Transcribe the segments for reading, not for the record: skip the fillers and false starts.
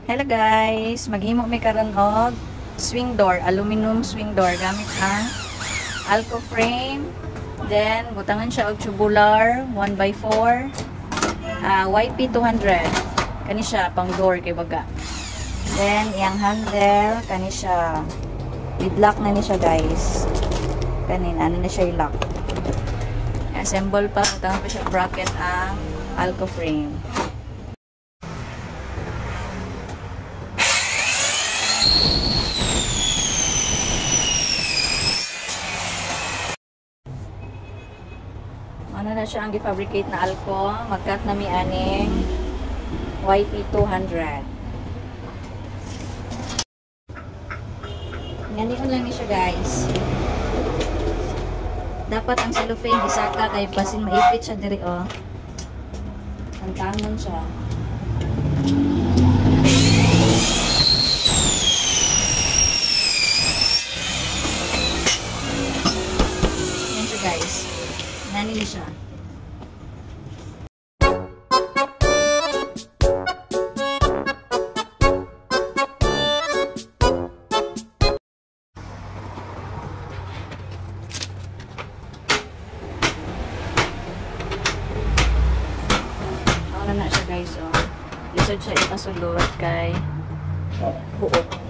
Hello guys, maghimo mi karon og swing door, aluminum swing door gamit ang Alco frame. Then butangan siya og tubular 1x4 YP 200. Kani siya pang door kay baga. Then iyang handle kani siya i-lock na ni siya guys. Kanin ano na siya i-lock. Assemble pa butangan pa siya bracket ang Alco frame. Ano na siya ang gi-fabricate na Alco, magkat na mi aning YP 200. Ganyan lang ni siya guys. Dapat ang cellophane gisaka kay basin maipit siya diri oh. Tantangan siya. Yan siya guys. Nani siya. Ano na siya guys oh. Lisod siya ipasulod kay buok.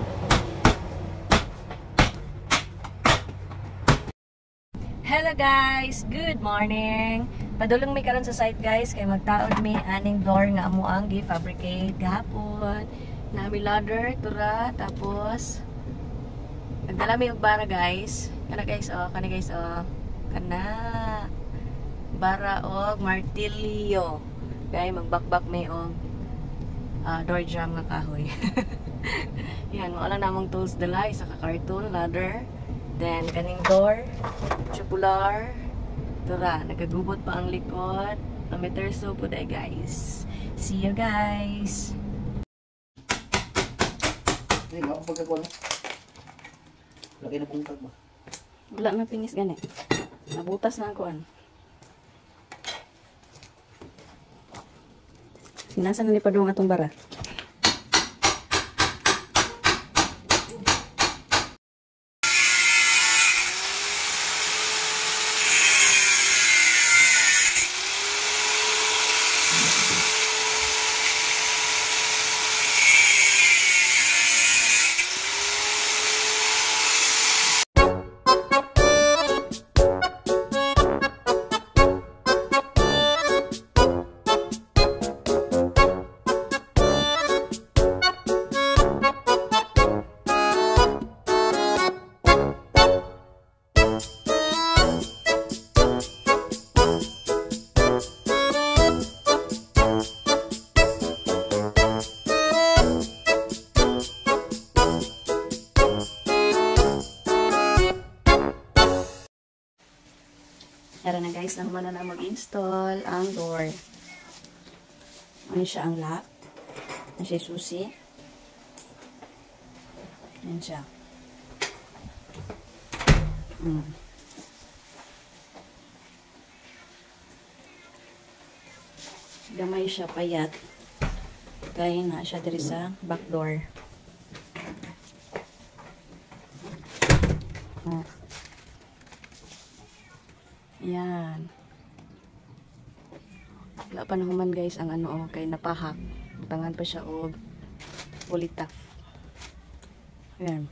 Hello guys! Good morning! Padulong mi karon sa site guys kay magtaod mi aning door nga amo ang gi-fabricate gahapon. Nami ladder, tura, tapos nagdala mi og bara guys. Kana guys oh, kana guys oh. Kana bara og martilyo. Kay magbakbak mi og door jam nga kahoy. Yan, wala namang tools dala, isa ka carton, ladder. Then, kaning door, tubular, tura, nagagubot pa ang likod, meter so po day guys. See you guys! Hindi, makapagkakuha na. Laki na pungtag ba? Wala na pingis gani. Nabutas na ako an. Sinasan na ni padung atong bara? Tara na guys, naman na mag-install ang door. Ano siya ang lock? Ano siya susi? Yan siya. Gamay siya payat. Kaya na siya diri sa back door. Yan. Wala pa naman guys ang ano kay napahak. Tangan pa siya og pulitaf. Yan.